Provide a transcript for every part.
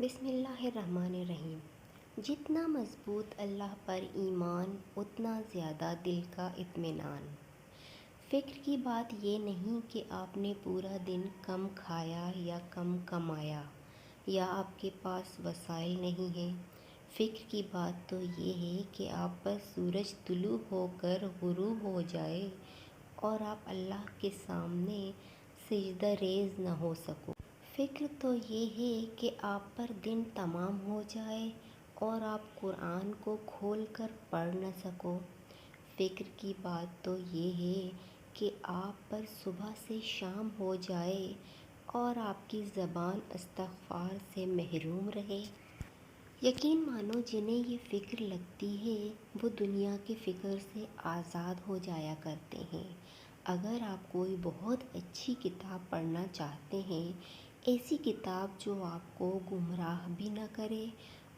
بسم اللہ الرحمن الرحیم۔ جتنا مضبوط اللہ پر ایمان اتنا زیادہ دل کا اطمینان۔ فکر کی بات یہ نہیں کہ آپ نے پورا دن کم کھایا یا کم کمایا یا آپ کے پاس وسائل نہیں ہیں۔ فکر کی بات تو یہ ہے کہ آپ پر سورج طلوع ہو کر غروب ہو جائے اور آپ اللہ کے سامنے سجدہ ریز نہ ہو سکو۔ فکر تو یہ ہے کہ آپ پر دن تمام ہو جائے اور آپ قرآن کو کھول کر پڑھ نہ سکو۔ فکر کی بات تو یہ ہے کہ آپ پر صبح سے شام ہو جائے اور آپ کی زبان استغفار سے محروم رہے۔ یقین مانو جنہیں یہ فکر لگتی ہے وہ دنیا کے فکر سے آزاد ہو جایا کرتے ہیں۔ اگر آپ کوئی بہت اچھی کتاب پڑھنا چاہتے ہیں، ایسی کتاب جو آپ کو گمراہ بھی نہ کرے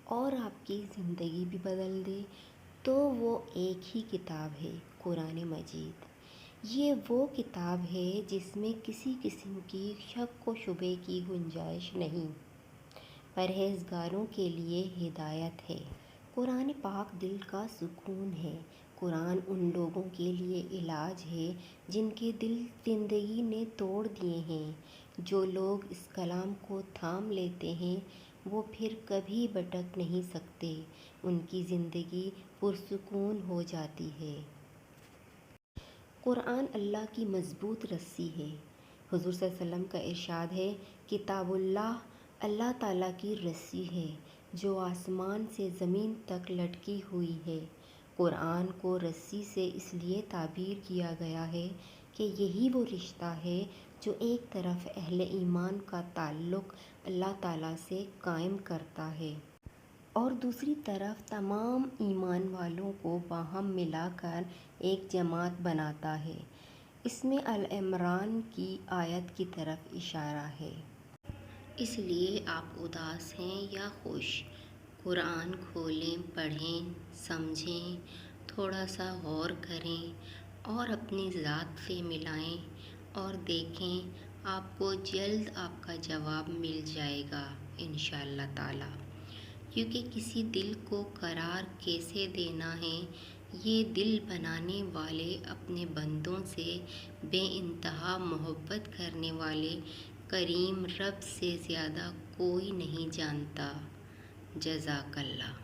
اور آپ کی زندگی بھی بدل دے، تو وہ ایک ہی کتاب ہے قرآن مجید۔ یہ وہ کتاب ہے جس میں کسی قسم کی شک و شبہ کی گنجائش نہیں، پرہیزگاروں کے لیے ہدایت ہے۔ قرآن پاک دل کا سکون ہے۔ قرآن ان لوگوں کے لیے علاج ہے جن کے دل زندگی نے توڑ دیے ہیں۔ جو لوگ اس کلام کو تھام لیتے ہیں وہ پھر کبھی بھٹک نہیں سکتے، ان کی زندگی پرسکون ہو جاتی ہے۔ قرآن اللہ کی مضبوط رسی ہے۔ حضور صلی اللہ علیہ وسلم کا ارشاد ہے، کتاب اللہ اللہ تعالیٰ کی رسی ہے جو آسمان سے زمین تک لٹکی ہوئی ہے۔ قرآن کو رسی سے اس لیے تعبیر کیا گیا ہے کہ یہی وہ رشتہ ہے جو ایک طرف اہل ایمان کا تعلق اللہ تعالیٰ سے قائم کرتا ہے اور دوسری طرف تمام ایمان والوں کو باہم ملا کر ایک جماعت بناتا ہے۔ اس میں آل عمران کی آیت کی طرف اشارہ ہے۔ اس لیے آپ اداس ہیں یا خوش، قرآن کھولیں، پڑھیں، سمجھیں، تھوڑا سا غور کریں اور اپنی ذات سے ملائیں اور دیکھیں آپ کو جلد آپ کا جواب مل جائے گا انشاءاللہ تعالی۔ کیونکہ کسی دل کو قرار کیسے دینا ہے، یہ دل بنانے والے اپنے بندوں سے بے انتہا محبت کرنے والے کریم رب سے زیادہ کوئی نہیں جانتا۔ جزاک اللہ۔